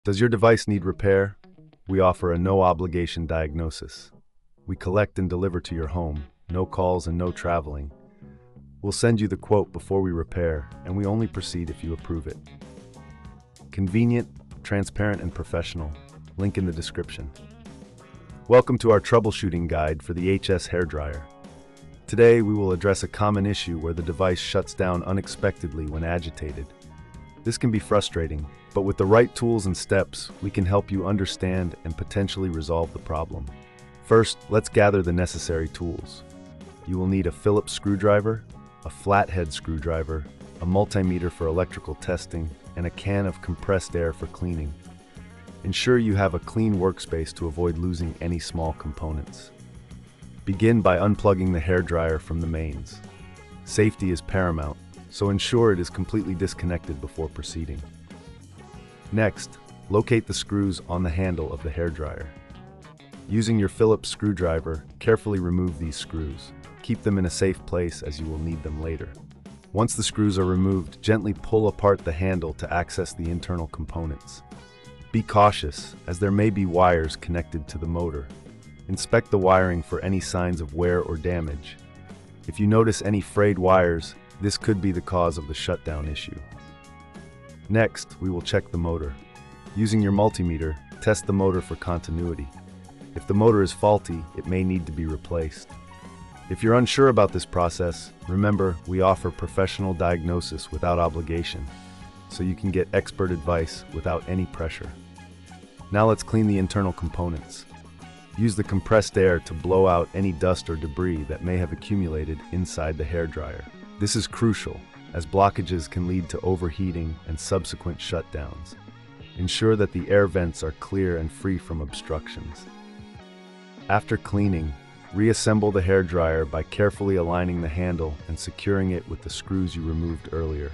Does your device need repair? We offer a no-obligation diagnosis. We collect and deliver to your home, no calls and no traveling. We'll send you the quote before we repair, and we only proceed if you approve it. Convenient, transparent, and professional. Link in the description. Welcome to our troubleshooting guide for the HS hairdryer. Today, we will address a common issue where the device shuts down unexpectedly when agitated. This can be frustrating, but with the right tools and steps, we can help you understand and potentially resolve the problem. First, let's gather the necessary tools. You will need a Phillips screwdriver, a flathead screwdriver, a multimeter for electrical testing, and a can of compressed air for cleaning. Ensure you have a clean workspace to avoid losing any small components. Begin by unplugging the hairdryer from the mains. Safety is paramount, so ensure it is completely disconnected before proceeding. Next, locate the screws on the handle of the hairdryer. Using your Phillips screwdriver, carefully remove these screws. Keep them in a safe place as you will need them later. Once the screws are removed, gently pull apart the handle to access the internal components. Be cautious, as there may be wires connected to the motor. Inspect the wiring for any signs of wear or damage. If you notice any frayed wires, this could be the cause of the shutdown issue. Next, we will check the motor. Using your multimeter, test the motor for continuity. If the motor is faulty, it may need to be replaced. If you're unsure about this process, remember we offer professional diagnosis without obligation, so you can get expert advice without any pressure. Now let's clean the internal components. Use the compressed air to blow out any dust or debris that may have accumulated inside the hairdryer. This is crucial, as blockages can lead to overheating and subsequent shutdowns. Ensure that the air vents are clear and free from obstructions. After cleaning, reassemble the hairdryer by carefully aligning the handle and securing it with the screws you removed earlier.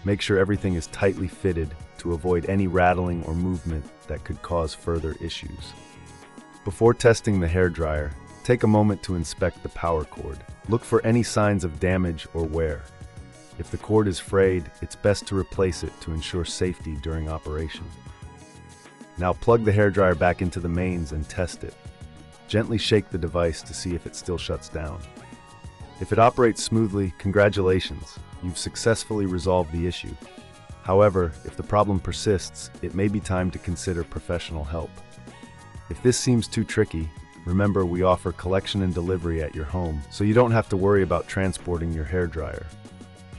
Make sure everything is tightly fitted to avoid any rattling or movement that could cause further issues. Before testing the hairdryer, take a moment to inspect the power cord. Look for any signs of damage or wear. If the cord is frayed, it's best to replace it to ensure safety during operation. Now plug the hairdryer back into the mains and test it. Gently shake the device to see if it still shuts down. If it operates smoothly, congratulations, you've successfully resolved the issue. However, if the problem persists, it may be time to consider professional help. If this seems too tricky, remember we offer collection and delivery at your home, so you don't have to worry about transporting your hairdryer.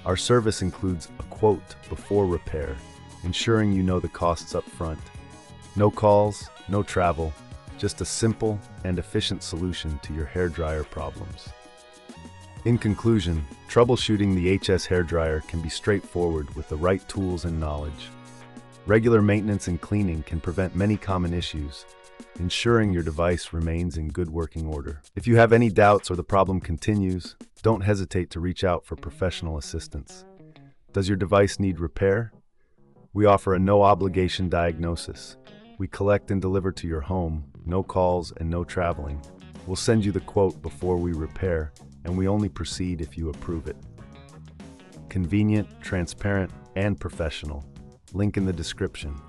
Our service includes a quote before repair, ensuring you know the costs up front. No calls, no travel, just a simple and efficient solution to your hairdryer problems. In conclusion, troubleshooting the HS hairdryer can be straightforward with the right tools and knowledge. Regular maintenance and cleaning can prevent many common issues, ensuring your device remains in good working order. If you have any doubts or the problem continues, don't hesitate to reach out for professional assistance. Does your device need repair? We offer a no-obligation diagnosis. We collect and deliver to your home, no calls and no traveling. We'll send you the quote before we repair, and we only proceed if you approve it. Convenient, transparent, and professional. Link in the description.